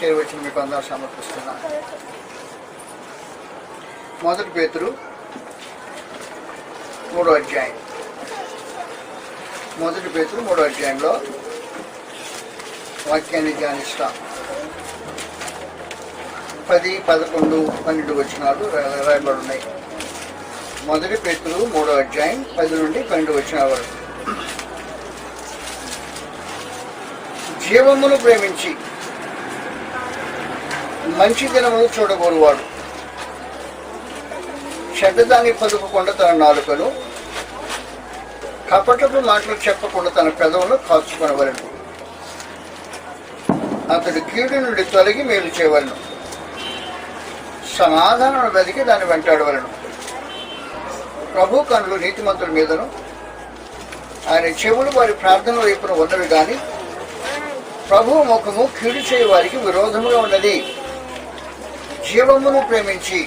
చేరవచ్చిన మీకు అందరూ సమర్పిస్తున్నాను. మొదటి పేతురు 3వ అధ్యాయం. మొదటి పేతురు 3వ అధ్యాయంలో వాక్యాన్ని ధ్యానిస్తాం. 10, 11, 12 వచనాలు రాయబడి ఉన్నాయి. మొదటి పేతురు 3వ అధ్యాయం 10 నుండి 12 వచనాల వరకు. జీవమును ప్రేమించి మంచి దినములు చూడగోరువాడు చెడ్డదాన్ని పలుకకుండా తన నాలుకను, కపటపు మాటలు చెప్పకుండా తన పెదవులను కాచుకొనవలెను. అతడు కీడు నుండి తొలగి మేలు చేయవలను, సమాధానం వెతికి దాన్ని వెంటాడవలను. ప్రభు కనులు నీతిమంతుల మీదను ఆయన చెవులు వారి ప్రార్థన వైపున ఉన్నవి కానీ ప్రభు ముఖము కీడు చేయ వారికి విరోధముగా ఉన్నది. జీవమును ప్రేమించి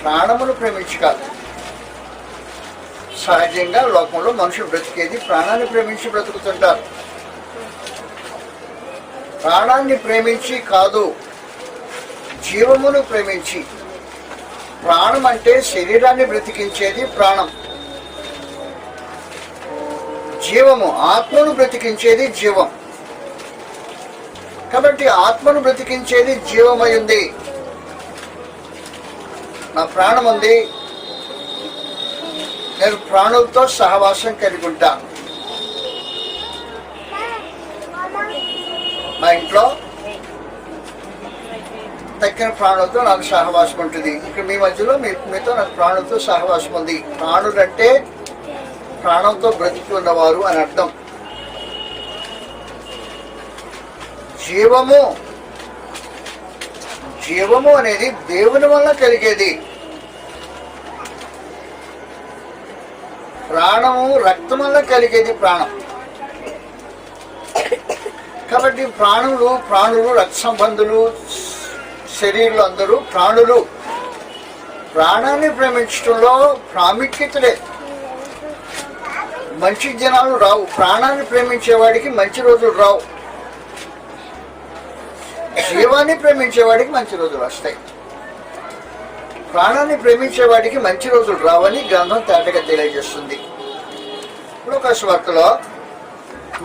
ప్రాణమును ప్రేమించి కాదు. సహజంగా లోకంలో మనుషులు బ్రతికేది ప్రాణాన్ని ప్రేమించి బ్రతుకుతుంటారు. ప్రాణాన్ని ప్రేమించి కాదు, జీవమును ప్రేమించి. ప్రాణం అంటే శరీరాన్ని బ్రతికించేది ప్రాణం. జీవము ఆత్మను బ్రతికించేది జీవం. కాబట్టి ఆత్మను బ్రతికించేది జీవమై ఉంది. నా ప్రాణం ఉంది, నేను ప్రాణులతో సహవాసం కలిగి ఉంటా. మా ఇంట్లో తక్కిన ప్రాణులతో నాకు సహవాసం ఉంటుంది. ఇక్కడ మీ మధ్యలో మీతో నాకు ప్రాణులతో సహవాసం ఉంది. ప్రాణులంటే ప్రాణంతో బ్రతికి ఉన్నవారు అని అర్థం. జీవము అనేది దేవుని వల్ల కలిగేది. ప్రాణము రక్తం వల్ల కలిగేది ప్రాణం. కాబట్టి ప్రాణులు రక్త సంబంధులు, శరీరులు అందరూ ప్రాణులు. ప్రాణాన్ని ప్రేమించడంలో ప్రాముఖ్యతలే. మంచి జనాలు రావు. ప్రాణాన్ని ప్రేమించేవాడికి మంచి రోజులు రావు. జీవాన్ని ప్రేమించేవాడికి మంచి రోజులు వస్తాయి. ప్రాణాన్ని ప్రేమించేవాడికి మంచి రోజులు రావని గ్రంథం తేటగా తెలియజేస్తుంది. లూకా సువార్తలో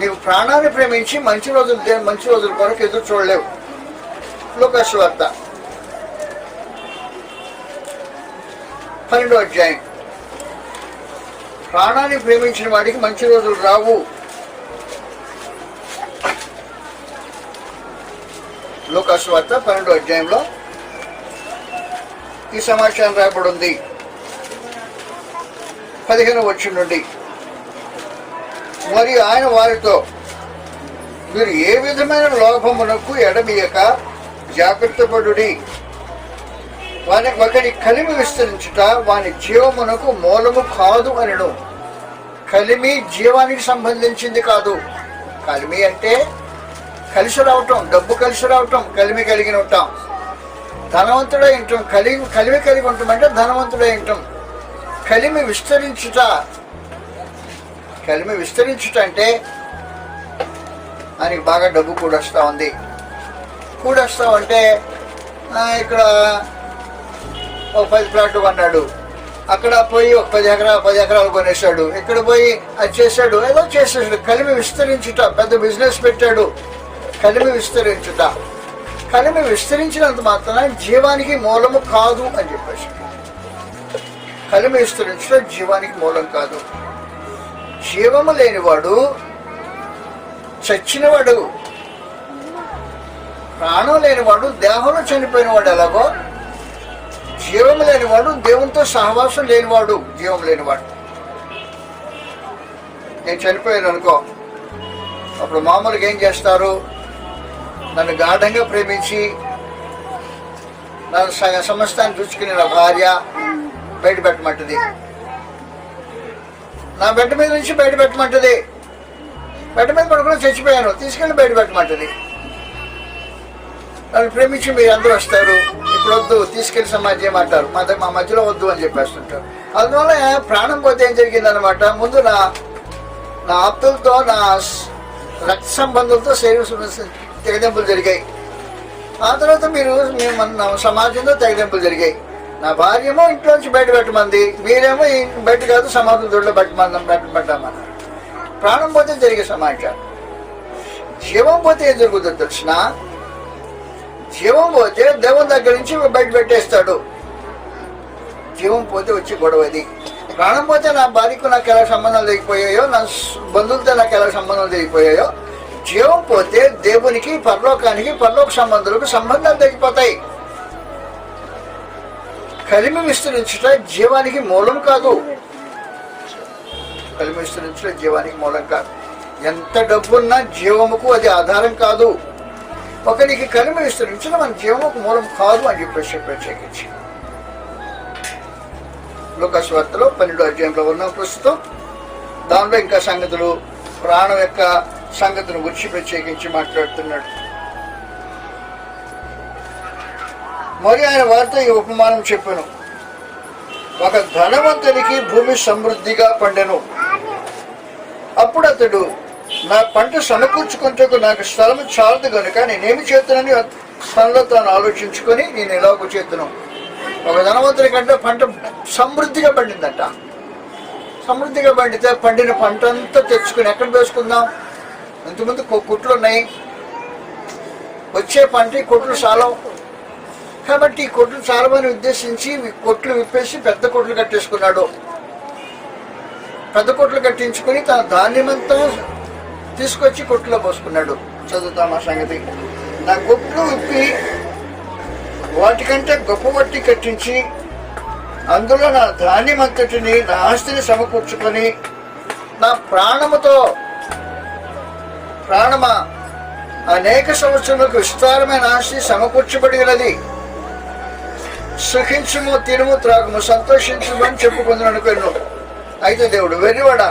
నీవు ప్రాణాన్ని ప్రేమించి మంచి రోజుల కొరకు ఎదురు చూడలేవు. లూకా సువార్త 12వ అధ్యాయం. ప్రాణాన్ని ప్రేమించిన వాడికి మంచి రోజులు రావు. లూకా సువార్త 12వ అధ్యాయంలో ఈ సమాచారం రాయబడి ఉంది. 15వ వచనం నుండి, మరి ఆయన వారితో, మీరు ఏ విధమైన లోభమునకు ఎడమియక జాగ్రత్త పడుడి. ఒకరి కలిమి విస్తరించుట వాని జీవమునకు మూలము కాదు అనను. కలిమి జీవానికి సంబంధించింది కాదు. కలిమి అంటే కలిసి రావటం, డబ్బు కలిసి రావటం, కలిమి కలిగి ఉంటాం. ధనవంతుడై ఉంటాం. కలిమి కలిగి ఉంటామంటే ధనవంతుడై ఉంటాం. కలిమి విస్తరించుట అంటే ఆయనకి బాగా డబ్బు కూడొస్తా ఉంది. కూడొస్తామంటే ఇక్కడ ఒక 10 ప్లాట్లు కొన్నాడు, అక్కడ పోయి ఒక 10 ఎకరాలు కొనేసాడు, ఇక్కడ పోయి అది చేశాడు, ఏదో చేసేసాడు. కలిమి విస్తరించుట. పెద్ద బిజినెస్ పెట్టాడు. కలిమి విస్తరించినంత మాత్రాన జీవానికి మూలము కాదు అని చెప్పేసి. కలిమి విస్తరించడం జీవానికి మూలం కాదు. జీవము లేనివాడు చచ్చినవాడు. ప్రాణం లేనివాడు దేహంలో చనిపోయినవాడు ఎలాగో, జీవము లేనివాడు దేవునితో సహవాసం లేనివాడు. జీవం లేనివాడు. నేను చనిపోయాను అనుకో, అప్పుడు మామూలుగా ఏం చేస్తారు? నన్ను గాఢంగా ప్రేమించి నన్ను సమస్తాన్ని చూసుకుని నా భార్య బయట పెట్టమంటుంది. నా బెడ్ మీద నుంచి బయట పెట్టమంటుంది. బెడ్ మీద పడుకుని చచ్చిపోయాను, తీసుకెళ్ళి బయట పెట్టమంటుంది. నన్ను ప్రేమించి మీరు అందరూ వస్తారు, ఇప్పుడు వద్దు, తీసుకెళ్లి సమాజం చేయమంటారు. మా మధ్యలో వద్దు అని చెప్పేస్తుంటారు. అందువల్ల ప్రాణం పోతే ఏం జరిగిందనమాట, ముందు నా ఆప్తులతో, నా రక్త సంబంధులతో తెగదెంపులు జరిగాయి. ఆ తర్వాత మన సమాజంలో తెగదెంపులు జరిగాయి. నా భార్యేమో ఇంట్లోంచి బయట పెట్టమంది, మీరేమో బయట కాదు సమాధుల దొడ్లో పెట్టమన్నారు. ప్రాణం పోతే జరిగే సమాచారం. జీవం పోతే ఏం జరుగుతుందో తెలిసిన, జీవం పోతే దేవుని దగ్గర నుంచి బయట పెట్టేస్తాడు. జీవం పోతే వచ్చి గొడవది. ప్రాణం పోతే నా భార్యకు నాకు ఎలా సంబంధాలు తెగిపోయాయో, నా బంధువులతో నాకు ఎలా సంబంధాలు తెగిపోయాయో, జీవం పోతే దేవునికి పరలోకానికి పరలోక సంబంధాలకు సంబంధాలు తెగిపోతాయి. కలిమి విస్తరించుట జీవానికి మూలం కాదు. కలిమి విస్తరించుట జీవానికి మూలం కాదు. ఎంత డబ్బున్నా జీవముకు అది ఆధారం కాదు. ఒకరికి కలిమి విస్తరించడం మన జీవముకు మూలం కాదు అని చెప్పేసి ప్రత్యేకించి లూకాసు వార్తలో 12వ అధ్యాయంలో ఉన్నాం ప్రస్తుతం. దానిలో ఇంకా సంగతులు, ప్రాణం యొక్క సంగతిని గురించి ప్రత్యేకించి మాట్లాడుతున్నాడు. మరి ఆయన వారితో ఈ ఉపమానం చెప్పాను. ఒక ధనవంతునికి భూమి సమృద్ధిగా పండెను. అప్పుడు అతడు, నా పంట సమకూర్చుకుంటూ నాకు స్థలం చాలదు కనుక నేనేమి చేస్తున్నానని తనలో తాను ఆలోచించుకొని నేను ఎలాగో చేస్తున్నాను. ఒక ధనవంతుని కంటే పంట సమృద్ధిగా పండిందట. సమృద్ధిగా పండితే పండిన పంట అంతా తెచ్చుకుని ఎక్కడ వేసుకుందాం? ఇంతకుముందు కొట్లు ఉన్నాయి, వచ్చే పంట ఈ కొట్లు చాలవు. కాబట్టి ఈ కొట్లు చాలమని ఉద్దేశించి కొట్లు విప్పేసి పెద్ద కొట్లు కట్టేసుకున్నాడు. పెద్ద కొట్లు కట్టించుకుని తన ధాన్యమంతా తీసుకొచ్చి కొట్టులో పోసుకున్నాడు. చదువుతాం ఆ సంగతి. నా కొట్లు విప్పి వాటికంటే గొప్ప వట్టి కట్టించి అందులో నా ధాన్యమంతటిని, నా ఆస్తిని సమకూర్చుకొని నా ప్రాణముతో, ప్రాణమా అనేక సంవత్సరాలకు విస్తారమైన ఆస్తి సమకూర్చబడినది, సుఖించుము, తినుము, త్రాగుము, సంతోషించుము అని చెప్పుకుందని అనుకున్నాను. అయితే దేవుడు, వెర్రివాడా,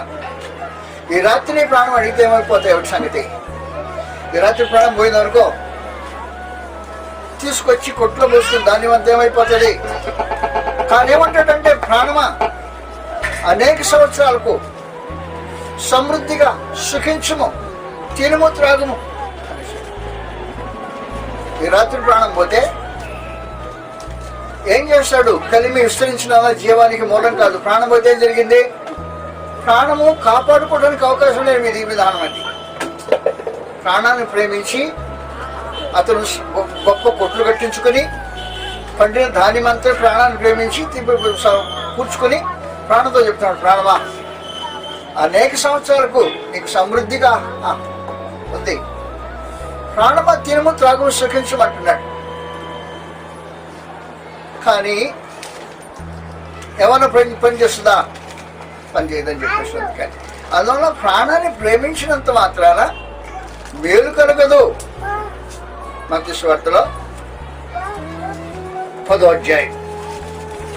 ఈ రాత్రి నీ ప్రాణం అడిగితే ఏమైపోతాయి? ఒకటి సంగతి, ఈ రాత్రి ప్రాణం పోయిందనుకో, తీసుకొచ్చి కొట్లో పోసుకుని దాని వద్ద ఏమైపోతుంది? కానీ ఏమంటాడంటే, ప్రాణమా అనేక సంవత్సరాలకు సమృద్ధిగా సుఖించుము, తినుము, త్రాగుము. ఈ రాత్రి ప్రాణం పోతే ఏం చేస్తాడు? కలిమి విస్తరించిన జీవానికి మూలం కాదు. ప్రాణం పోతే ఏం జరిగింది? ప్రాణము కాపాడుకోవడానికి అవకాశం లేదు. ఇది విధానం. అది ప్రాణాన్ని ప్రేమించి అతను గొప్ప కొట్లు కట్టించుకొని పండిన ధాన్యమంతా ప్రాణాన్ని ప్రేమించి కూర్చుకొని ప్రాణంతో చెప్తున్నాడు, ప్రాణమా అనేక సంవత్సరాలకు నీకు సమృద్ధిగా ఉంది, ప్రాణమా తినము, త్రాగము, సుఖించమంటున్నాడు. కానీ ఏమన్నా పని చేస్తుందా? పని చేయదని చెప్పేస్తుంది. కానీ అందువల్ల ప్రాణాన్ని ప్రేమించినంత మాత్రాన మేలు కలగదు. మత్తయి సువార్తలో 10వ అధ్యాయం,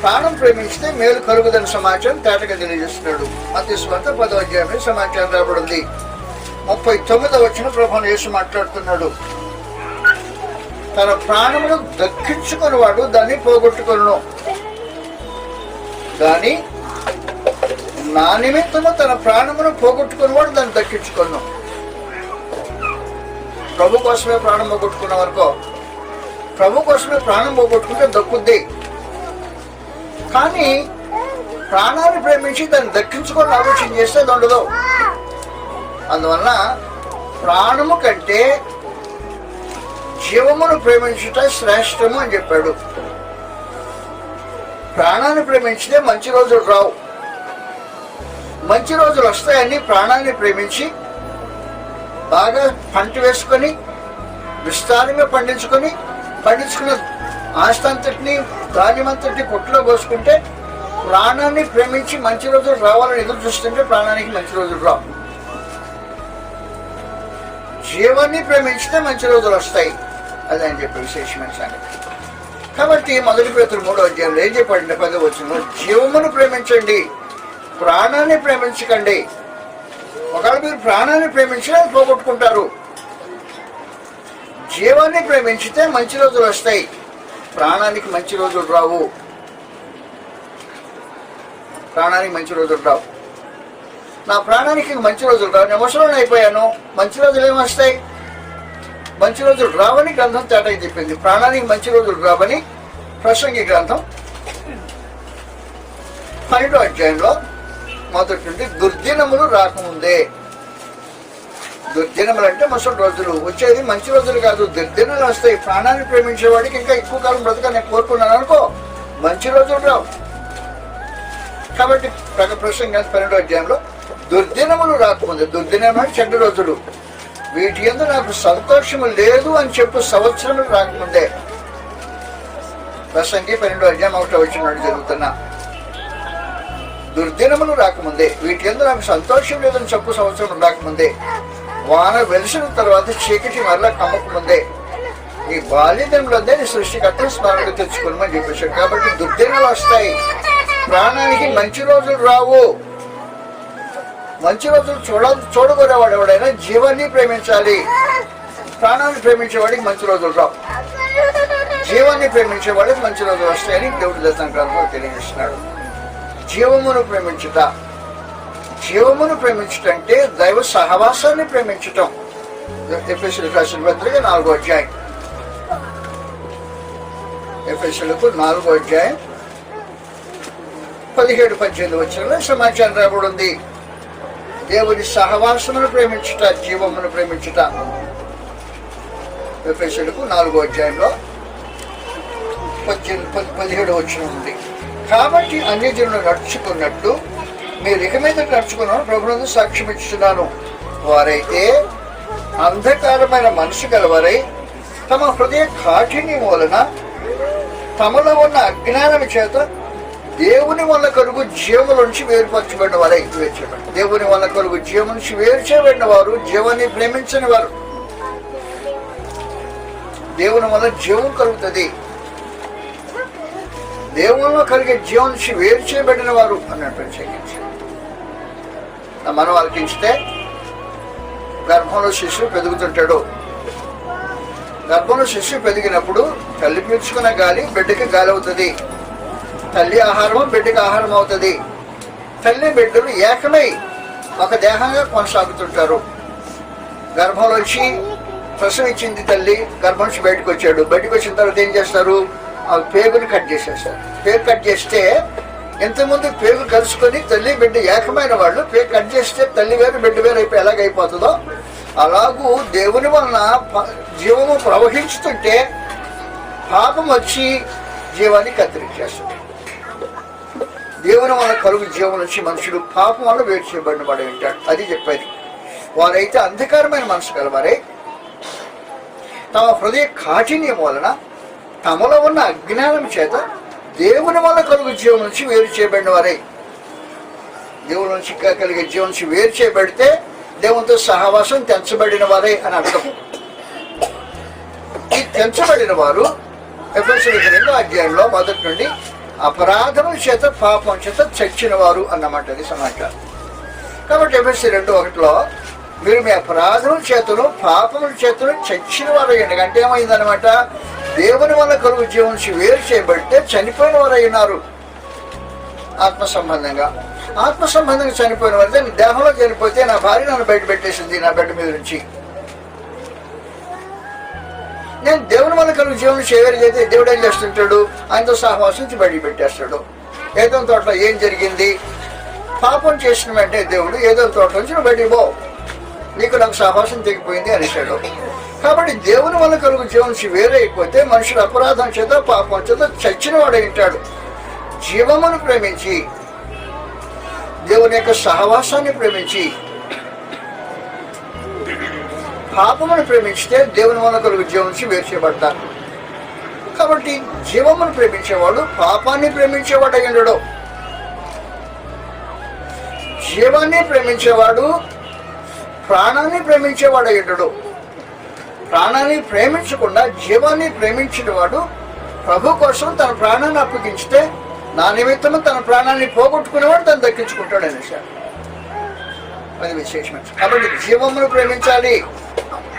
ప్రాణం ప్రేమించితే మేలు కలుగుదని సమాచారం తేటగా తెలియజేస్తున్నాడు. మత్తయి సువార్త 10వ అధ్యాయం సమాచారం రాబడింది. 39వ వచనం ప్రభువును యేసు మాట్లాడుతున్నాడు. తన ప్రాణమును దక్కించుకుని వాడు దాన్ని పోగొట్టుకొనును, కానీ నా నిమిత్తము తన ప్రాణమును పోగొట్టుకుని వాడు దాన్ని దక్కించుకొను. ప్రభు కోసమే ప్రాణం పోగొట్టుకున్న వరకు, ప్రభు కోసమే ప్రాణం పోగొట్టుకుంటే దక్కుద్ది. కానీ ప్రాణాన్ని ప్రేమించి దాన్ని దక్కించుకొని ఆలోచన చేస్తే ఉండదు. అందువల్ల ప్రాణము కంటే జీవమును ప్రేమించుట శ్రేష్టము అని చెప్పాడు. ప్రాణాన్ని ప్రేమించితే మంచి రోజులు రావు. మంచి రోజులు వస్తాయని ప్రాణాన్ని ప్రేమించి బాగా పంట వేసుకొని విస్తారంగా పండించుకున్న ఆస్తి అంతటిని, ధాన్యమంతటిని కొట్టులో పోసుకుంటే, ప్రాణాన్ని ప్రేమించి మంచి రోజులు రావాలని ఎదురు చూస్తుంటే ప్రాణానికి మంచి రోజులు రావు. జీవాన్ని ప్రేమించితే మంచి రోజులు వస్తాయి. అదని చెప్పి విశేషమైన సంగతి. కాబట్టి 1 పేతురు 3వ అధ్యాయంలో ఏం చెప్పండి? 10వ వచనంలో, జీవమును ప్రేమించండి, ప్రాణాన్ని ప్రేమించకండి. ఒకవేళ మీరు ప్రాణాన్ని ప్రేమించినా పోగొట్టుకుంటారు. జీవాన్ని ప్రేమించితే మంచి రోజులు వస్తాయి, ప్రాణానికి మంచి రోజులు రావు. ప్రాణానికి మంచి రోజులు రావు. నా ప్రాణానికి మంచి రోజులు రావు. నేను ముసలోని అయిపోయాను, మంచి రోజులు ఏమొస్తాయి? మంచి రోజులు రావని గ్రంథం తేటకి చెప్పింది. ప్రాణానికి మంచి రోజులు రావని ప్రసంగి గ్రంథం 12వ అధ్యాయంలో మొదటి నుండి దుర్దినములు రాకముందే. దుర్దినములు అంటే ముసలి రోజులు, వచ్చేది మంచి రోజులు కాదు, దుర్దినాలు వస్తాయి. ప్రాణాన్ని ప్రేమించేవాడికి ఇంకా ఎక్కువ కాలం బ్రతక నేను కోరుకున్నాను అనుకో, మంచి రోజులు రావు. కాబట్టి ప్రసంగి 12వ అధ్యాయంలో దుర్దినములు రాకముందే, దుర్దినం అంటే చెడ్డ రోజులు, వీటి యందు నాకు సంతోషము లేదు అని చెప్పు సంవత్సరములు రాకముందే. ప్రసంగి 12వ అధ్యాయం 1వ వచనం జరుగుతున్నా, దుర్దినములు రాకముందే, వీటి యందు నాకు సంతోషం లేదని చెప్పు సంవత్సరం రాకముందే, వాన వెలిసిన తర్వాత చీకటి మరలా కమ్మకముందే, నీ బాల్యదినంలోనే నీ సృష్టికర్తను స్మరణ తెచ్చుకోమని చెప్పేశాడు. కాబట్టి దుర్దినాలు వస్తాయి, ప్రాణానికి మంచి రోజులు రావు. మంచి రోజులు చూడగోరేవాడు ఎవడైనా జీవాన్ని ప్రేమించాలి. ప్రాణాన్ని ప్రేమించేవాడికి మంచి రోజులు రావు, జీవాన్ని ప్రేమించేవాడికి మంచి రోజులు వస్తాయని దేవుడి దర్శన గ్రంథంలో తెలియజేస్తున్నాడు. జీవమును ప్రేమించుట, జీవమును ప్రేమించుట అంటే దైవ సహవాసాన్ని ప్రేమించటం. ఎఫెసీయులకు రాసిన పత్రిక 4వ అధ్యాయం, ఎఫెసీయులకు 4వ అధ్యాయం 17-18 వచనంలో సమాచారం రాబడి ఉంది. దేవుని సహవాసమును ప్రేమించుట, జీవమును ప్రేమించుట. ఎఫెసీయులకు 4వ అధ్యాయంలో 17 వచనం ఉంది. కాబట్టి అన్ని జనులు నడుచుకున్నట్టు మీరు ఇక మీద నడుచుకున్నాను ప్రభువును సాక్ష్యం ఇస్తున్నాను. వారైతే అంధకారమైన మనసు గలవారై తమ హృదయ కాఠిన్యం వలన తమలో ఉన్న అజ్ఞానం చేత దేవుని వల్ల కలుగు జీవముల నుంచి వేరుపరచబడిన వారై, దేవుని వల్ల కలుగు జీవం నుంచి వేరు చేయబడిన వారు, జీవాన్ని ప్రేమించని వారు. దేవుని వల్ల జీవం కలుగుతుంది, దేవునిలో కలిగే జీవం నుంచి వేరు చేయబడిన వారు అన్నట్టు ప్రత్యేకించి మనం ఆలోచిస్తే, గర్భంలో శిశువు పెరుగుతుంటాడు. గర్భంలో శిశువు పెరిగినప్పుడు తల్లి పీల్చుకున్న గాలి బిడ్డకి గాలి అవుతుంది, తల్లి ఆహారము బిడ్డకి ఆహారం అవుతుంది. తల్లి బిడ్డలు ఏకమై ఒక దేహంగా కొనసాగుతుంటారు. గర్భంలోంచి ప్రసవించింది తల్లి, గర్భం నుంచి బయటకు వచ్చాడు. బయటకు వచ్చిన తర్వాత ఏం చేస్తారు? ఆ పేగుని కట్ చేసేస్తారు. పేగు కట్ చేస్తే, ఇంతకుముందు పేగు కలుసుకొని తల్లి బిడ్డ ఏకమైన వాళ్ళు, పేగు కట్ చేస్తే తల్లి వేరు బిడ్డ వేరు అయిపోయి ఎలాగైపోతుందో అలాగూ దేవుని వలన జీవము ప్రవహించుతుంటే పాపం వచ్చి జీవాన్ని కత్తిరించేస్తుంది. దేవుని వల్ల కలుగు జీవం నుంచి మనుషుడు పాపం వల్ల వేరు చేయబడిన వాడు వింటాడు. అది చెప్పేది. వారైతే అంధకారమైన మనసు గలవారే తమ హృదయ కాఠిన్యం వలన తమలో ఉన్న అజ్ఞానం చేత దేవుని వల్ల కలుగు జీవం నుంచి వేరు చేయబడిన వారే. దేవుని నుంచి కలిగే జీవం నుంచి వేరు చేయబడితే దేవునితో సహవాసం తెంచబడిన వారే అని అర్థం. ఈ తెంచబడిన వారు ఎఫెసీయులకు 2వ అధ్యాయంలో మొదటి నుండి అపరాధముల చేత పాపం చేత చచ్చిన వారు అన్నమాట. అది సమాచారం. కాబట్టి ఎఫెసీయులు 2:1 మీరు మీ అపరాధముల చేతను పాపముల చేతను చచ్చిన వారు అయ్యండి. అంటే ఏమైందనమాట? దేవుని వల్ల కలుగు జీవం నుంచి వేరు చేయబడితే చనిపోయిన వారు అయినారు. ఆత్మ సంబంధంగా చనిపోయిన వారు. నేను దేహంలో చనిపోతే నా భార్య నన్ను బయట పెట్టేసింది నా బెడ్ మీద నుంచి. నేను దేవుని వల్ల కలుగు జీవం నుంచి వేరు చేస్తే దేవుడు ఏం చేస్తుంటాడు? ఆయనతో సహవాసం నుంచి బయట పెట్టేస్తాడు. ఏదో తోటలో ఏం జరిగింది? పాపం చేసిన వెంటనే దేవుడు ఏదో తోట నుంచి నువ్వు బయటికి పో, నీకు నాకు సహవాసం తెగిపోయింది అనేసాడు. కాబట్టి దేవుని వల్ల కలుగు జీవం నుంచి వేరైపోతే మనుషుడు అపరాధం చేత పాపం చేత చచ్చిన వాడు ఉంటాడు. జీవమును ప్రేమించి దేవుని యొక్క సహవాసాన్ని ప్రేమించి పాపమును ప్రేమించితే దేవుని వల్ల కలుగు జీవం నుంచి వేరు చేయబడతారు. కాబట్టి జీవమును ప్రేమించేవాడు పాపాన్ని ప్రేమించేవాడు అయి ఉండడు. జీవాన్ని ప్రేమించేవాడు ప్రాణాన్ని ప్రేమించేవాడు అయి ఉండడు. ప్రాణాన్ని ప్రేమించకుండా జీవాన్ని ప్రేమించిన వాడు ప్రభు కోసం తన ప్రాణాన్ని అప్పగించితే నా నిమిత్తము తన ప్రాణాన్ని పోగొట్టుకునేవాడు తను దక్కించుకుంటాడు అనేసాడు. అది విశేషమైన. కాబట్టి జీవమును ప్రేమించాలి,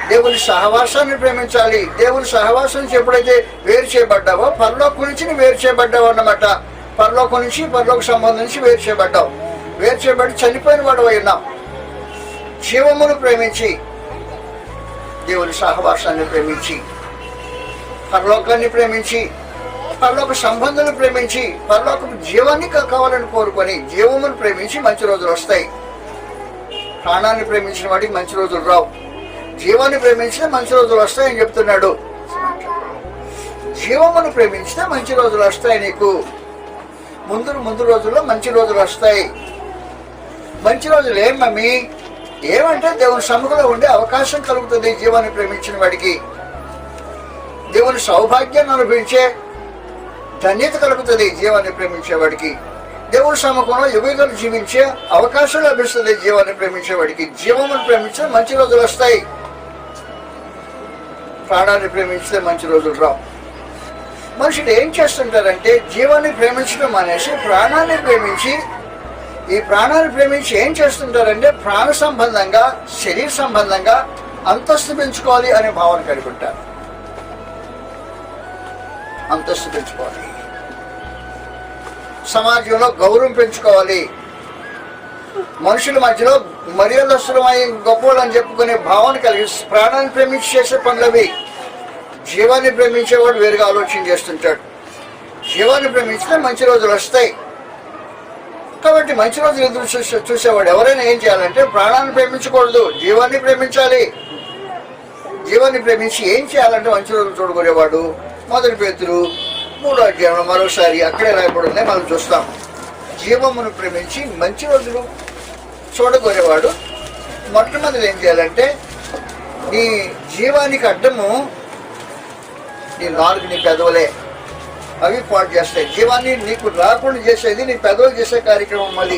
దేవుని సహవాసాన్ని ప్రేమించాలి. దేవుని సహవాసం నుంచి ఎప్పుడైతే వేరు చేయబడ్డావో పరలోకం నుంచి వేరు చేయబడ్డావు అన్నమాట. పరలోకం నుంచి పరలోక సంబంధం నుంచి వేరు చేయబడ్డావు. వేరు చేయబడి చనిపోయిన వాడు అయినావు. జీవమును ప్రేమించి దేవుని సహవాసాన్ని ప్రేమించి, పరలోకాన్ని ప్రేమించి, పరలోక సంబంధాలను ప్రేమించి, పరలోక జీవాన్ని కావాలని కోరుకొని జీవమును ప్రేమించి మంచి రోజులు వస్తాయి. ప్రాణాన్ని ప్రేమించిన వాడికి మంచి రోజులు రావు. జీవాన్ని ప్రేమించిన మంచి రోజులు వస్తాయని చెప్తున్నాడు. జీవమును ప్రేమించితే మంచి రోజులు వస్తాయి. నీకు ముందు రోజుల్లో మంచి రోజులు వస్తాయి. మంచి రోజులు ఏం మమ్మీ? ఏమంటే దేవుని సముఖంలో ఉండే అవకాశం కలుగుతుంది. జీవాన్ని ప్రేమించిన వాడికి దేవుని సౌభాగ్యాన్ని అనుభవించే ధన్యత కలుగుతుంది. జీవాన్ని ప్రేమించేవాడికి దేవుని సముఖంలో యుగయుగాలు జీవించే అవకాశం లభిస్తుంది. జీవాన్ని ప్రేమించేవాడికి జీవమును ప్రేమించిన మంచి రోజులు వస్తాయి. ప్రాణాన్ని ప్రేమించితే మంచి రోజులు రావు. మనుషులు ఏం చేస్తుంటారంటే జీవాన్ని ప్రేమించడం మానేసి ప్రాణాన్ని ప్రేమించి, ఈ ప్రాణాన్ని ప్రేమించి ఏం చేస్తుంటారంటే ప్రాణ సంబంధంగా, శరీర సంబంధంగా అంతస్తు పెంచుకోవాలి అనే భావన కలిగి ఉంటారు. అంతస్తు పెంచుకోవాలి, సమాజంలో గౌరవం పెంచుకోవాలి, మనుషుల మధ్యలో మర్యాదస్తులమై గొప్పవాళ్ళు అని చెప్పుకునే భావన కలిగి ప్రాణాన్ని ప్రేమించి చేసే పనులవి. జీవాన్ని ప్రేమించేవాడు వేరుగా ఆలోచన చేస్తుంటాడు. జీవాన్ని ప్రేమించితే మంచి రోజులు వస్తాయి. కాబట్టి మంచి రోజులు ఎదురు చూసేవాడు ఎవరైనా ఏం చేయాలంటే ప్రాణాన్ని ప్రేమించకూడదు, జీవాన్ని ప్రేమించాలి. జీవాన్ని ప్రేమించి ఏం చేయాలంటే మంచి రోజులు చూడగొనేవాడు. 1 పేతురు 3వ అధ్యాయంలో మరోసారి అక్కడే రాయబడింది, మనం చూస్తాం. జీవమును ప్రేమించి మంచి రోజులు చూడగొనేవాడు మొట్టమొదటి ఏం చేయాలంటే నీ జీవానికి అడ్డము నీ నాలుగు, నీ పెదవులే. అవి పాటు చేస్తాయి. జీవాన్ని నీకు రాకుండా చేసేది నీ పెదవులు చేసే కార్యక్రమం. మళ్ళీ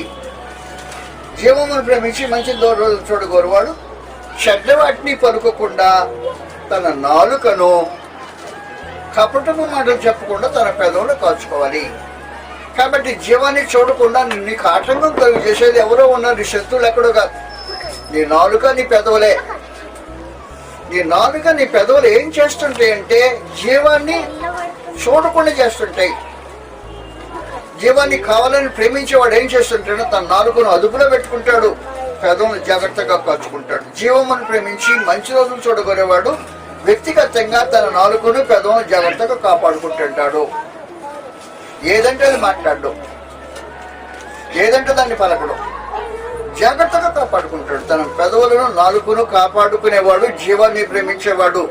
జీవమును ప్రేమించి మంచి రోజులు చూడగోరువాడు చెడ్డ వాటిని పలుకోకుండా తన నాలుకను కపటము మాటలు చెప్పకుండా తన పెదవులు కాచుకోవాలి. కాబట్టి జీవాన్ని చూడకుండా నీకు ఆటంకం కలుగు చేసేది ఎవరో ఉన్నారు, నీ శత్రువులు ఎక్కడో కాదు. నీ నాలుక, నీ పెదవులే. నీ నాలుక, నీ పెదవులు ఏం చేస్తుంటాయి అంటే జీవాన్ని చూడకుండా చేస్తుంటాయి. జీవాన్ని కావాలని ప్రేమించేవాడు ఏం చేస్తుంటాడో తన నాలుకను అదుపులో పెట్టుకుంటాడు, పెదవులను జాగ్రత్తగా కాచుకుంటాడు. జీవమును ప్రేమించి మంచి రోజులు చూడగొనేవాడు వ్యక్తిగతంగా తన నాలుకను, పెదవులను జాగ్రత్తగా కాపాడుకుంటుంటాడు. ఏదంటే అది మాట్లాడడం, ఏదంటే దాన్ని పలకడం, జాగ్రత్తగా కాపాడుకుంటాడు. తన పెదవులను, నాలుకను కాపాడుకునేవాడు జీవాన్ని ప్రేమించేవాడు.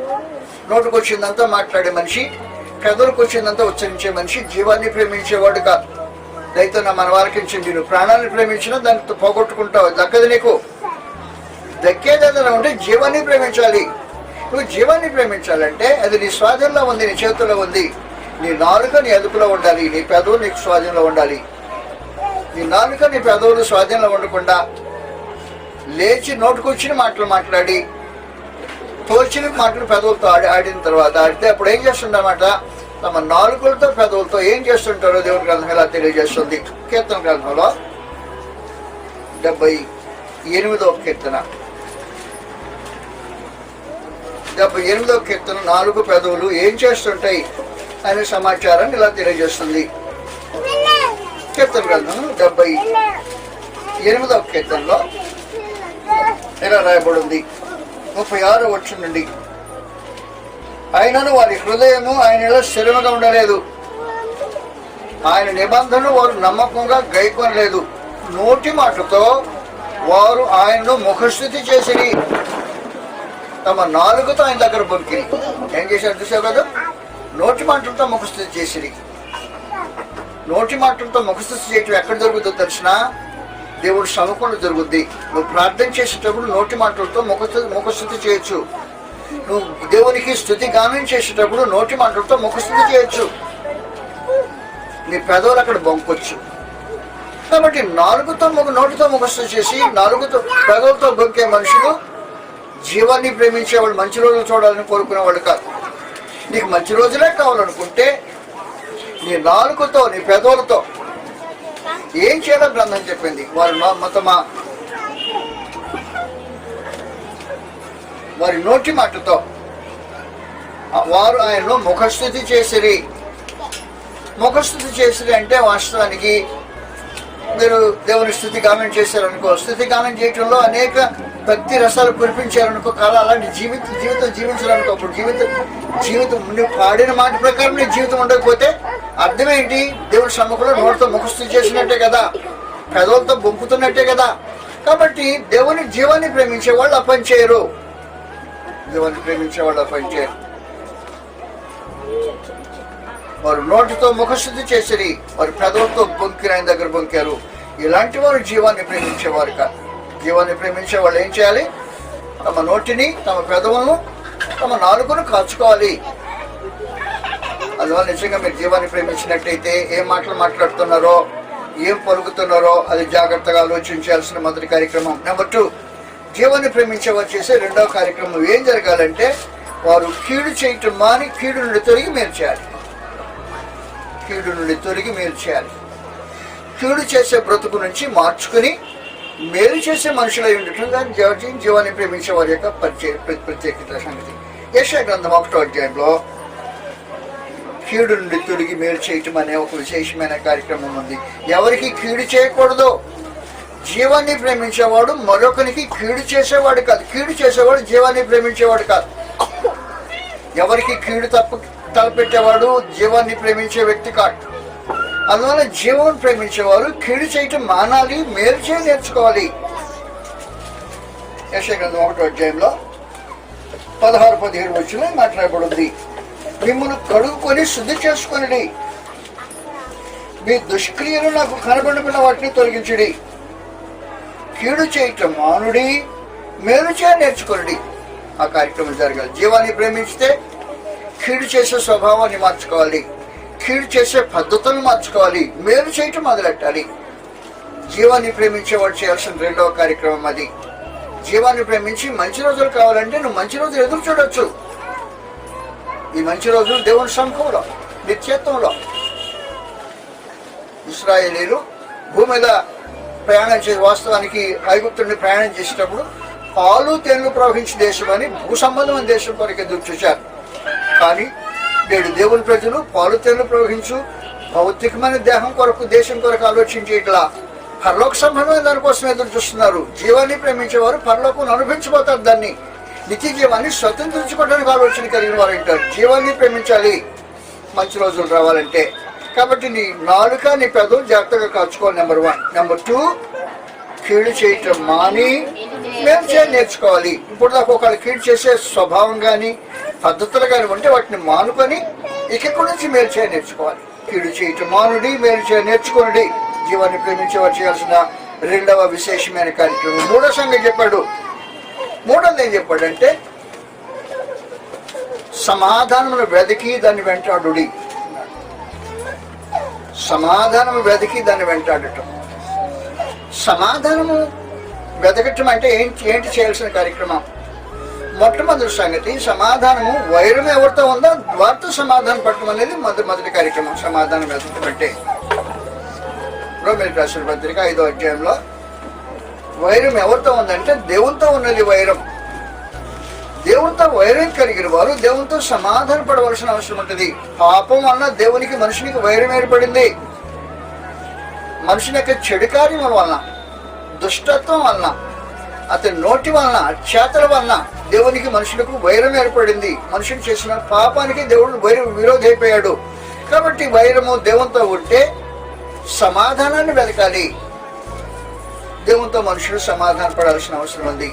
నోటుకు వచ్చిందంతా మాట్లాడే మనిషి, పెదవులకు వచ్చిందంతా ఉచ్చరించే మనిషి జీవాన్ని ప్రేమించేవాడు కాదు. దయతో నా మన వారికించింది, నువ్వు ప్రాణాన్ని ప్రేమించినా దాన్ని పోగొట్టుకుంటావు, దక్కది నీకు. దక్కేది ఏదైనా ఉంటే జీవాన్ని ప్రేమించాలి. నువ్వు జీవాన్ని ప్రేమించాలంటే అది నీ స్వాధీనంలో ఉంది, నీ చేతుల్లో ఉంది. నీ నాలుక నీ అదుపులో ఉండాలి, నీ పెదవులు నీకు స్వాధీనంలో ఉండాలి. నీ నాలుక, నీ పెదవులు స్వాధీనంలో ఉండకుండా లేచి నోటుకొచ్చిన మాటలు మాట్లాడి తోచిన మాటలు పెదవులతో ఆడిన తర్వాత ఆడితే అప్పుడు ఏం చేస్తుందన్నమాట, తమ నాలుకలతో పెదవులతో ఏం చేస్తుంటారో దేవుని గ్రంథం ఇలా తెలియజేస్తుంది. కీర్తన గ్రంథంలో 78వ కీర్తన 78వ కీర్తన 4 పెదవులు ఏం చేస్తుంటాయి అనే సమాచారాన్ని ఇలా తెలియజేస్తుంది. కీర్తన గ్రంథం 78వ కీర్తనలో ఇలా రాయబడింది 36వ వచనం నుండి, ఆయనను వారి హృదయము ఆయనలో స్థిరముగా ఉండలేదు, ఆయన నిబంధనను వారు నమ్మకంగా గైకొనలేదు. నోటి మాటతో వారు ఆయనను ముఖస్థుతి చేసిరి, తమ నాలుగుతో ఆయన దగ్గర బొక్కిరి. ఏం చేశారు చూసావు కదా, నోటి మాటలతో ముఖస్థుతి చేసిరి. నోటి మాటలతో ముఖస్థుతి చేయటం ఎక్కడ జరుగుతుందో తెలిసిన దేవుడు సముఖంలో జరుగుద్ది. నువ్వు ప్రార్థన చేసేటప్పుడు నోటి మాటలతో ముఖస్థుతి చేయొచ్చు. నువ్వు దేవునికి స్తుతి గానం చేసేటప్పుడు నోటి మాటలతో ముఖస్థుతి చేయొచ్చు. నీ పెదవులు అక్కడ బొంకొచ్చు. కాబట్టి నోటితో ముఖస్థుతి చేసి పెదవులతో బొంకే మనుషులు జీవాన్ని ప్రేమించేవాళ్ళు, మంచి రోజులు చూడాలని కోరుకునేవాళ్ళు కాదు. నీకు మంచి రోజులే కావాలనుకుంటే నీ నాలుకతో, నీ పెదవులతో ఏం చేయాలో గ్రంథం చెప్పింది. వారి నోటి మాటతో వారు ఆయనను ముఖస్థుతి చేసిరి. ముఖస్థుతి చేసిరి అంటే వాస్తవానికి మీరు దేవుని స్థుతి గానం చేశారనుకో, స్థుతి గానం చేయటంలో అనేక భక్తి రసాలు కురిపించారనుకో, కాలం అలాంటి జీవితం జీవించాలనుకో, అప్పుడు జీవితం నువ్వు పాడిన మాట ప్రకారం నీ జీవితం ఉండకపోతే అర్థమేంటి? దేవుని సమ్ముఖంలో నోటితో ముఖస్థుతి చేసినట్టే కదా, పెదవులతో బొంకుతున్నట్టే కదా. కాబట్టి దేవుని జీవాన్ని ప్రేమించే వాళ్ళు ఆ పని చేయరు. దేవుని ప్రేమించే వాళ్ళు ఆ పని చేయరు. వారు నోటితో ముఖశుద్ధి చేసిరి, వారు పెదవులతో బొంకిన ఆయన దగ్గర బొంకారు. ఇలాంటి వారు జీవాన్ని ప్రేమించేవారు కాదు. జీవాన్ని ప్రేమించే వాళ్ళు ఏం చేయాలి? తమ నోటిని, తమ పెదవులను, తమ నాలుకను కాచుకోవాలి. అందువల్ల నిజంగా మీరు జీవాన్ని ప్రేమించినట్టయితే ఏం మాటలు మాట్లాడుతున్నారో, ఏం పలుకుతున్నారో అది జాగ్రత్తగా ఆలోచించాల్సిన మొదటి కార్యక్రమం. నెంబర్ 2, జీవాన్ని ప్రేమించేవారు చేసే రెండవ కార్యక్రమం ఏం జరగాలంటే, వారు కీడు చేయటం మాని కీడు నుండి తొలగి మేలు చేయాలి. కీడు నుండి తొలగి మేలు చేయాలి. కీడు చేసే బ్రతుకు నుంచి మార్చుకుని మేలు చేసే మనుషులై ఉండటం దాని జీవాన్ని ప్రేమించే వారి యొక్క ప్రత్యేకత సంగతి. యెషయా గ్రంథం 1వ అధ్యాయంలో కీడు నుండి తొలగి మేలు చేయటం అనే ఒక విశేషమైన కార్యక్రమం ఉంది. ఎవరికి కీడు చేయకూడదు. జీవాన్ని ప్రేమించేవాడు మరొకరికి కీడు చేసేవాడు కాదు. కీడు చేసేవాడు జీవాన్ని ప్రేమించేవాడు కాదు. ఎవరికి కీడు తలపెట్టేవాడు జీవాన్ని ప్రేమించే వ్యక్తి కాదు. అందువల్ల జీవాన్ని ప్రేమించేవారు కీడు చేయటం మానాలి, మేలు చేయ నేర్చుకోవాలి. యెషయా గ్రంథం 1వ అధ్యాయంలో 16-17 వచనంలో మాట్లాడబడింది. మిమ్మల్ని కడుగుకొని శుద్ధి చేసుకొనిడి, మీ దుష్క్రియలు నాకు కనబడిన వాటిని తొలగించుడి. కీడు చేయటం మానుడి, మేలు చేయ నేర్చుకొనిడి. ఆ కార్యక్రమం జరగాలి. జీవాన్ని ప్రేమించితే కీడు చేసే స్వభావాన్ని మార్చుకోవాలి, కీడు చేసే పద్ధతులను మార్చుకోవాలి, మేలు చేయటం మొదలెట్టాలి. జీవాన్ని ప్రేమించేవాడు చేయాల్సిన రెండవ కార్యక్రమం అది. జీవాన్ని ప్రేమించి మంచి రోజులు కావాలంటే నువ్వు మంచి రోజులు ఎదురు చూడొచ్చు. ఈ మంచి రోజులు దేవుని సముఖంలో, నిత్యత్వంలో. ఇశ్రాయేలీలు భూమి మీద ప్రయాణం చేసి, వాస్తవానికి ఐగుప్తుని ప్రయాణం చేసేటప్పుడు పాలు తేనెలు ప్రవహించే దేశం అని భూ సంబంధమైన దేశం కొరకు ఎదురు చూశారు. కానీ నేడు దేవుని ప్రజలు పాలు తేనెలు ప్రవహించు భౌతికమైన దేహం కొరకు, దేశం కొరకు ఆలోచించి ఇట్లా పరలోక సంబంధమైన దానికోసం ఎదురు చూస్తున్నారు. జీవాన్ని ప్రేమించేవారు పరలోకం అనుభవించబోతారు. దాన్ని నిత్య జీవాన్ని స్వతంత్రించుకోవడానికి ఆలోచన కలిగిన వారు అంటారు. జీవాన్ని ప్రేమించాలి మంచి రోజులు రావాలంటే. కాబట్టి నీ నాలుక, నీ పెదవులు జాగ్రత్తగా కాచుకోవాలి. నెంబర్ 1. నెంబర్ 2, కీడు చేయటం మాని మేలు చేయ నేర్చుకోవాలి. ఇప్పుడు దాకా ఒకళ్ళు కీడు చేసే స్వభావం కానీ పద్ధతులు కానీ ఉంటే వాటిని మానుకొని ఇక్కడి నుంచి మేలు చేయ నేర్చుకోవాలి. కీడు చేయటం మానుడి, మేలు చేయ నేర్చుకోండి. జీవాన్ని ప్రేమించేవారు చేయాల్సిన రెండవ విశేషమైన కార్యక్రమం. మూడో సంగతి చెప్పాడు. మూడోది ఏం చెప్పాడంటే, సమాధానమును వెతికి దాన్ని వెంటాడుడి. సమాధానము వెతికి దాన్ని వెంటాడటం. సమాధానము వెతకటం అంటే ఏంటి చేయాల్సిన కార్యక్రమం? మొట్టమొదటి సంగతి, సమాధానము వైరం ఎవరితో ఉందో వారితో సమాధానం పడటం అనేది మొదటి కార్యక్రమం. సమాధానం వెతకటం అంటే రోమీయులకు రాసిన పత్రిక 5వ అధ్యాయంలో వైరం ఎవరితో ఉందంటే దేవునితో ఉన్నది వైరం. దేవునితో వైరం కలిగిన వారు దేవునితో సమాధాన పడవలసిన అవసరం ఉంటుంది. పాపం వలన దేవునికి మనుషునికి వైరం ఏర్పడింది. మనుషుని యొక్క చెడు కార్యముల వలన, దుష్టత్వం వలన, అతని నోటి వలన, చేతల వలన దేవునికి మనుషులకు వైరం ఏర్పడింది. మనుషులు చేసిన పాపానికి దేవుడు విరోధి అయిపోయాడు. కాబట్టి వైరము దేవునితో ఉంటే సమాధానాన్ని వెతకాలి. దేవునితో మనుషులు సమాధాన పడాల్సిన అవసరం ఉంది.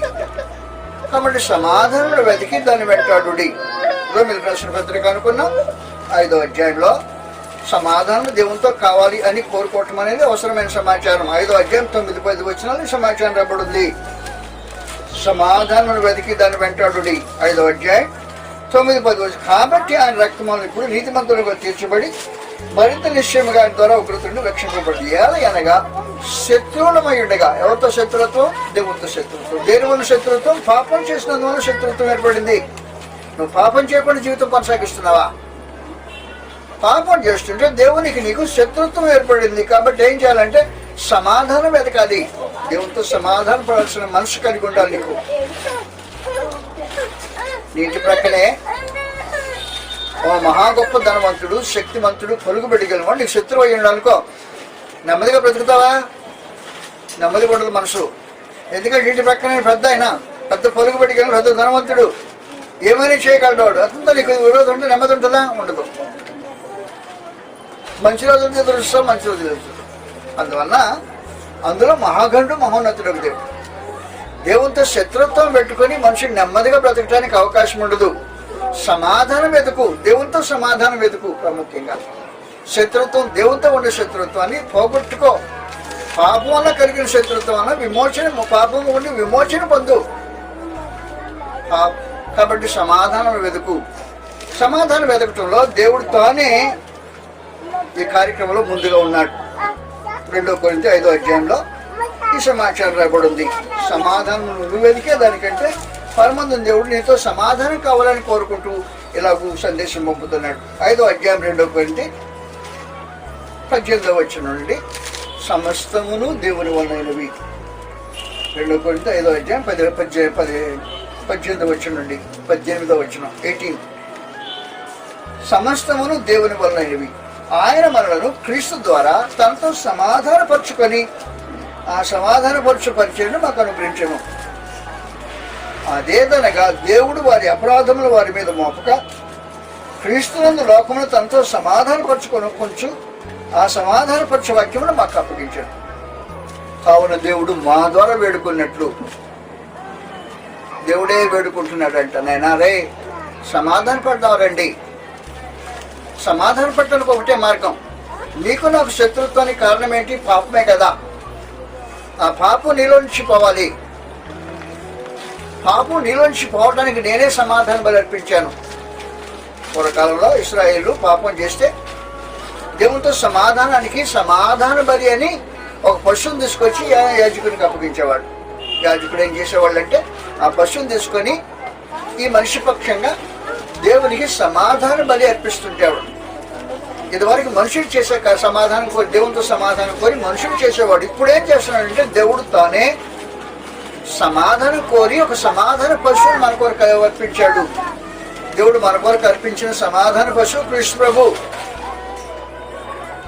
కాబట్టి సమాధానం వెతికి దాన్ని వెంటాడుడి. రోమీయులకు రాసిన పత్రిక అనుకున్నాం 5వ అధ్యాయంలో సమాధానం దేవునితో కావాలి అని కోరుకోవటం అనేది అవసరమైన సమాచారం. 5వ అధ్యాయం 9-10 వచనాలు సమాచారం రాబడింది. సమాధానం వెతికి దాన్ని వెంటాడుడి. 5వ అధ్యాయం 9-10 వచనం. కాబట్టి ఆయన రక్తములను ఇప్పుడు నీతిమంతులుగా తీర్చబడి మరింత నిశ్చయముగా ఆయన ద్వారా ఉగ్రతుడిని రక్షించబడి అనగా శత్రువులమై ఉండగా. ఎవరితో శత్రుత్వం? దేవునితో శత్రుత్వం. దేని వల్ల శత్రుత్వం? పాపం చేసినందువల్ల శత్రుత్వం ఏర్పడింది. నువ్వు పాపం చేయకుండా జీవితం కొనసాగిస్తున్నావా? పాపం చేస్తుంటే దేవునికి నీకు శత్రుత్వం ఏర్పడింది. కాబట్టి ఏం చేయాలంటే సమాధానం వెతకాలి. దేవునితో సమాధానం పడాల్సిన మనసు కలిగి ఉండాలి. నీటి ప్రక్కనే ఓ మహా గొప్ప ధనవంతుడు, శక్తిమంతుడు, పలుకుబడి గలవాడు నీకు శత్రువు అయ్యి ఉండాలనుకో, నెమ్మదిగా బ్రతుకుతావా? నెమ్మది పడదు మనసు. ఎందుకంటే ఇంటి పక్కనే పెద్ద ఆయన, పెద్ద పొలుగు పెట్టుకెళ్ళి పెద్ద ధనవంతుడు, ఏమైనా చేయగలడు వాడు. అంతా నీకు విరోధం ఉంటే నెమ్మది ఉంటుందా? ఉండదు. మంచి రోజు ఎదురుస్తాం, మంచి రోజు ఎదురుస్తాం. అందువల్ల అందులో మహాగండు మహోన్నతుడు దేవుడు. దేవునితో శత్రుత్వం పెట్టుకొని మనిషిని నెమ్మదిగా బ్రతకడానికి అవకాశం ఉండదు. సమాధానం వెతుకు, దేవునితో సమాధానం వెతుకు. ప్రాముఖ్యంగా శత్రుత్వం, దేవునితో ఉండే శత్రుత్వాన్ని పోగొట్టుకో. పాపం వల్ల కలిగిన శత్రుత్వం వల్ల విమోచన, పాపం ఉండి విమోచన పొందు. కాబట్టి సమాధానం వెతుకు. సమాధానం వెతకటంలో దేవుడు తానే ఈ కార్యక్రమంలో ముందుగా ఉన్నాడు. 2 కొరింథీ 5వ అధ్యాయంలో ఈ సమాచారం రాబడి ఉంది. సమాధానం నువ్వు వెతికే దానికంటే పరమందున దేవుడు నీతో సమాధానం కావాలని కోరుకుంటూ ఇలాగూ సందేశం పంపుతున్నాడు. 5వ అధ్యాయం 2 కొరింథీ 18వ వచనం నుండి సమస్తమును దేవుని వలనైనవి. 2 కొరింథీ 5వ అధ్యాయం 18వ వచనం నుండి 18వ వచనం 18. సమస్తమును దేవుని వలనైనవి, ఆయన మనలను క్రీస్తు ద్వారా తనతో సమాధానపరుచుకొని ఆ సమాధానపరచు పరిచయను మాకు అనుగ్రహించను. అదేదనగా దేవుడు వారి అపరాధములు వారి మీద మోపక క్రీస్తునందు లోకమును తనతో సమాధానపరచుకొని కొంచెం ఆ సమాధానపరచు వాక్యమును మాకు అప్పగించాడు. కావున దేవుడు మా ద్వారా వేడుకున్నట్లు దేవుడే వేడుకుంటున్నాడంట. నైనా రే సమాధాన పడ్డారండి. సమాధాన పట్టడానికి ఒకటే మార్గం. నీకు నాకు శత్రుత్వానికి కారణం ఏంటి? పాపమే కదా. ఆ పాపం నీలోంచి పోవాలి. పాపం నీలోంచి పోవడానికి నేనే సమాధాన బలి అర్పించాను. పూర్వకాలంలో ఇశ్రాయేలు పాపం చేస్తే దేవునితో సమాధానానికి సమాధాన బలి అని ఒక పశువుని తీసుకొచ్చి యాజకునికి అప్పగించేవాడు. యాజకుడు ఏం చేసేవాళ్ళు అంటే ఆ పశువుని తీసుకొని ఈ మనిషి పక్షంగా దేవునికి సమాధాన బలి అర్పిస్తుంటేవాడు. ఇదివరకు మనుషులు చేసే సమాధానం కోరి, దేవునితో సమాధానం కోరి మనుషులు చేసేవాడు. ఇప్పుడు ఏం చేస్తున్నాడంటే దేవుడు తానే సమాధానం కోరి ఒక సమాధాన పశువుని మన కొరకు అర్పించాడు. దేవుడు మన కొరకు అర్పించిన సమాధాన పశువు క్రీస్తు ప్రభు.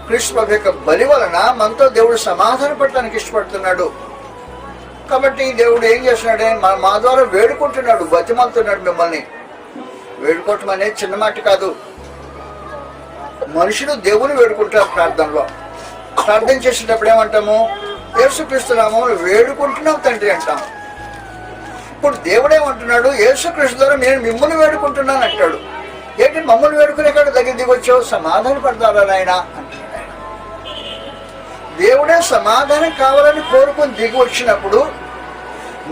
క్రీస్తు ప్రభు యొక్క బలి వలన మనతో దేవుడు సమాధాన పడటానికి ఇష్టపడుతున్నాడు. కాబట్టి దేవుడు ఏం చేస్తున్నాడే మా ద్వారా వేడుకుంటున్నాడు, బతిమాలుతున్నాడు మిమ్మల్ని. వేడుకోవటం అనేది చిన్న మాట కాదు. మనుషులు దేవుని వేడుకుంటారు. ప్రార్థనలో ప్రార్థన చేసేటప్పుడు ఏమంటాము? యేసుక్రీస్తు నామమున వేడుకుంటున్నాం తండ్రి అంటాం. ఇప్పుడు దేవుడేమంటున్నాడు? యేసుక్రీస్తు ద్వారా నేను మిమ్మల్ని వేడుకుంటున్నాను అంటాడు. ఏంటి మమ్మల్ని వేడుకునే కాడ దగ్గర దిగొచ్చావు? సమాధానం పడతారా నాయన అంటున్నాడు. దేవుడే సమాధానం కావాలని కోరుకొని దిగి వచ్చినప్పుడు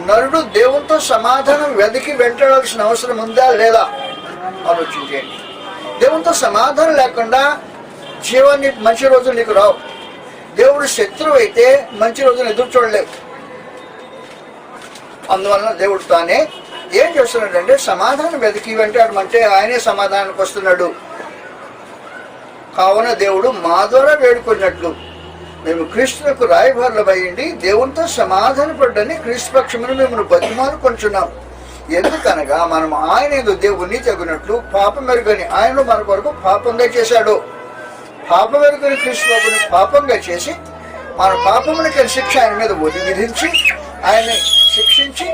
నరుడు దేవునితో సమాధానం వెతికి వెంటాడాల్సిన అవసరం ఉందా లేదా ఆలోచించేయండి. దేవునితో సమాధానం లేకుండా జీవాన్ని మంచి రోజులు నీకు రావు. దేవుడు శత్రువు అయితే మంచి రోజులు ఎదురు చూడలేవు. అందువలన దేవుడు తానే ఏం చేస్తున్నాడంటే సమాధానం వెతికి వెంటాడమంటే ఆయనే సమాధానానికి వస్తున్నాడు. కావున దేవుడు మా ద్వారా వేడుకున్నట్లు మేము క్రీస్తులకు రాయబారులమయ్యండి దేవునితో సమాధాన పడ్డని క్రీస్తు పక్షమును మేము బతిమాలుకొంటున్నాం. ఎందుకనగా మనం ఆయన ఏదో దేవుణ్ణి తగినట్లు పాపం మెరుగని ఆయన మన కొరకు పాపంగా చేశాడు. పాపం మెరుగని క్రీస్తు ప్రభుని పాపంగా చేసి మన పాపమునికి శిక్ష ఆయన మీద విధించి ఆయన్ని శిక్షించి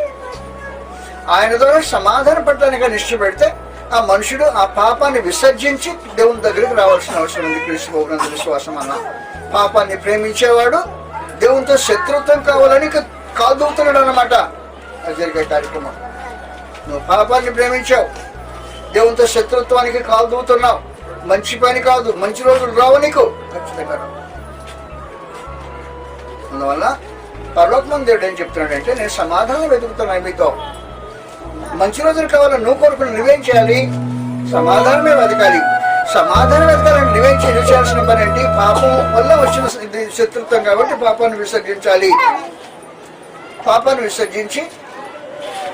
ఆయన ద్వారా సమాధాన పడటానికి నిశ్చయపెడితే ఆ మనుషుడు ఆ పాపాన్ని విసర్జించి దేవుని దగ్గరికి రావాల్సిన అవసరం ఉంది. క్రీస్తు ప్రభునందు విశ్వాసం అన్న పాపాన్ని ప్రేమించేవాడు దేవునితో శత్రుత్వం కావాలని కాదుతున్నాడు అన్నమాట. అది జరిగే కార్యక్రమం. నువ్వు పాపాన్ని ప్రేమించావు, దేవునితో శత్రుత్వానికి కాదుతున్నావు. మంచి పని కాదు, మంచి రోజులు రావు నీకు ఖచ్చితంగా. అందువల్ల పరలోకమందు దేవుడు ఏం చెప్తున్నాడంటే నేను సమాధానం వెతుకుతున్నాను మీతో. మంచి రోజులు కావాలని నువ్వు కోరుకుని నువ్వేం చేయాలి? సమాధానమే వెతకాలి. సమాధానం వెతకాలని నువ్వేం చేయాల్సిన పని ఏంటి? పాపం వల్ల వచ్చిన శత్రుత్వం కాబట్టి పాపాన్ని విసర్జించాలి. పాపాన్ని విసర్జించి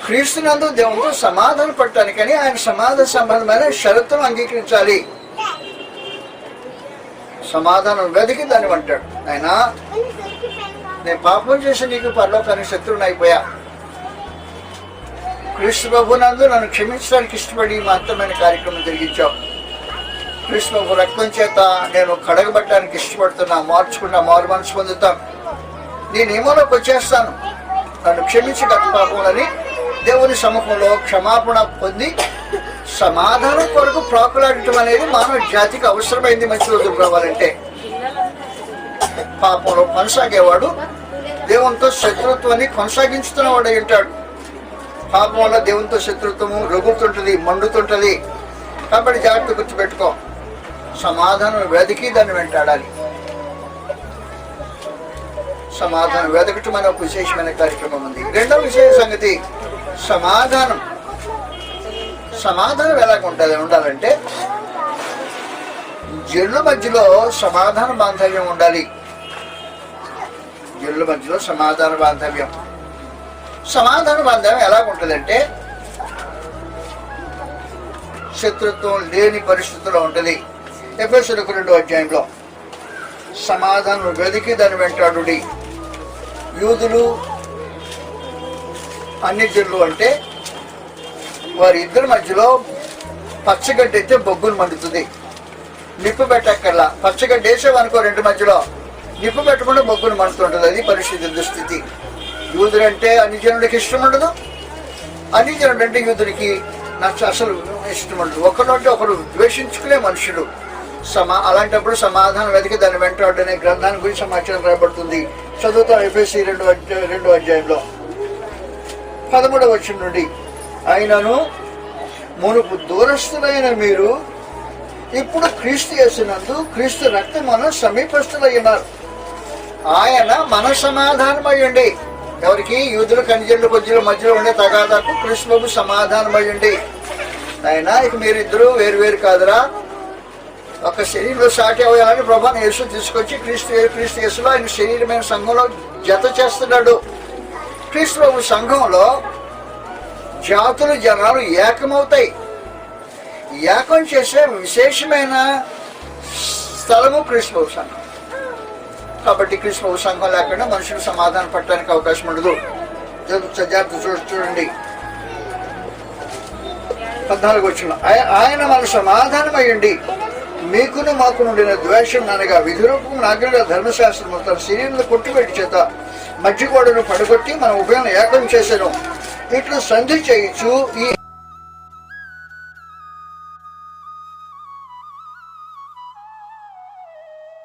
క్రీస్తునందు దేవునితో సమాధానం పడటానికని ఆయన సమాధాన సంబంధమైన షరతును అంగీకరించాలి. సమాధానం వెతికి దాన్ని అంటాడు, ఆయన నేను పాపం చేసి నీకు పరలోకానికి శత్రువుని అయిపోయా. క్రీస్తు ప్రభునందు నన్ను క్షమించడానికి ఇష్టపడి మహత్తరమైన కార్యక్రమం జరిగించావు. క్రీస్తు ప్రభు రక్తం చేత నేను కడగబట్టడానికి ఇష్టపడుతున్నా, మార్చుకున్నా, మారు మనసు పొందుతాను. నీ నియమంలోకి వచ్చేస్తాను, నన్ను క్షమించి గత పాపములని దేవుని సముఖంలో క్షమాపణ పొంది సమాధానం కొరకు ప్రాకులాడటం అనేది మానవ జాతికి అవసరమైంది. మంచి రోజులు రావాలంటే పాపంలో కొనసాగేవాడు దేవునితో శత్రుత్వాన్ని కొనసాగించుతున్నవాడు అయి ఉంటాడు. పాపం వల్ల దేవునితో శత్రుత్వము రగులుతుంటది, మండుతుంటది. కాబట్టి జాగ్రత్త గుర్తుపెట్టుకో, సమాధానం వెతికి దాన్ని వెంటాడాలి. సమాధానం వెతకటం అనే ఒక విశేషమైన కార్యక్రమం ఉంది. రెండవ విశేష సంగతి సమాధానం. సమాధానం ఎలాగ ఉండాలంటే జనుల మధ్యలో సమాధాన బాంధవ్యం ఉండాలి. జనుల మధ్యలో సమాధాన బాంధవ్యం ఎలాగ ఉంటుందంటే శత్రుత్వం లేని పరిస్థితుల్లో ఉంటుంది. ఎఫెసీయులకు 2వ అధ్యాయంలో సమాధానం వెతికి దాని వెంటాడుడి. యూదులు అన్ని జనులు అంటే వారి ఇద్దరి మధ్యలో పచ్చగడ్డ అయితే బొగ్గులు మండుతుంది, నిప్పు పెట్టక్కర్లా. పచ్చగడ్డ వేసేవనుకో రెండు మధ్యలో నిప్పు పెట్టకుండా బొగ్గులు మండుతుంటుంది. అది పరిస్థితి దుస్థితి. యూదులంటే అన్ని జనుడికి ఇష్టం ఉండదు, అన్ని జనుడు అంటే యూదుడికి అసలు ఇష్టం ఉండదు. ఒకరు ఒకరు ద్వేషించుకునే మనుషులు. అలాంటప్పుడు సమాధానం వెతికి దాన్ని వెంటాడు అనే గ్రంథాన్ని గురించి సమాచారం రాబడుతుంది. చదువుతాం ఎఫెసీ 2వ అధ్యాయంలో 13వ వచనం నుండి. ఆయనను మునుపు దూరస్తులైన మీరు ఇప్పుడు క్రీస్తు యేసునందు క్రీస్తు రక్తమున సమీపస్తులయ్యున్నారు. ఆయన మన సమాధానమయ్యండి. ఎవరికి? యూదులు కనిజండు కొద్దిల మధ్యలో ఉండే తగాదాకు క్రీస్తు సమాధానమయ్యండి. ఆయన ఇక మీరిద్దరూ వేరు కాదురా, ఒక శరీరంలో సాటి అవ్వాలని ప్రభువుని యేసు తీసుకొచ్చి క్రీస్తు యేసులో ఆయన శరీరమైన సంఘంలో జత చేస్తున్నాడు. క్రీస్తు ప్రభు సంఘంలో జాతులు జనాలు ఏకమవుతాయి. ఏకం చేసే విశేషమైన స్థలము క్రీస్తు ప్రభు సంఘం. కాబట్టి క్రీస్తు ప్రభు సంఘం లేకుండా మనుషులు సమాధానం పడటానికి అవకాశం ఉండదు. జాగ్రత్త చూడండి 14వ వచనం. ఆయన మన సమాధానం అయ్యండి, మీకును మాకు నుండిన ద్వేషం అనగా విధిరూపం నాగరిక ధర్మశాస్త్రం తన శరీరంలో కొట్టుబెట్టి చేత మధ్యగోడను పడగొట్టి మన ఉభయం ఏకం చేశాను. ఇట్లు సంధి చేయొచ్చు. ఈ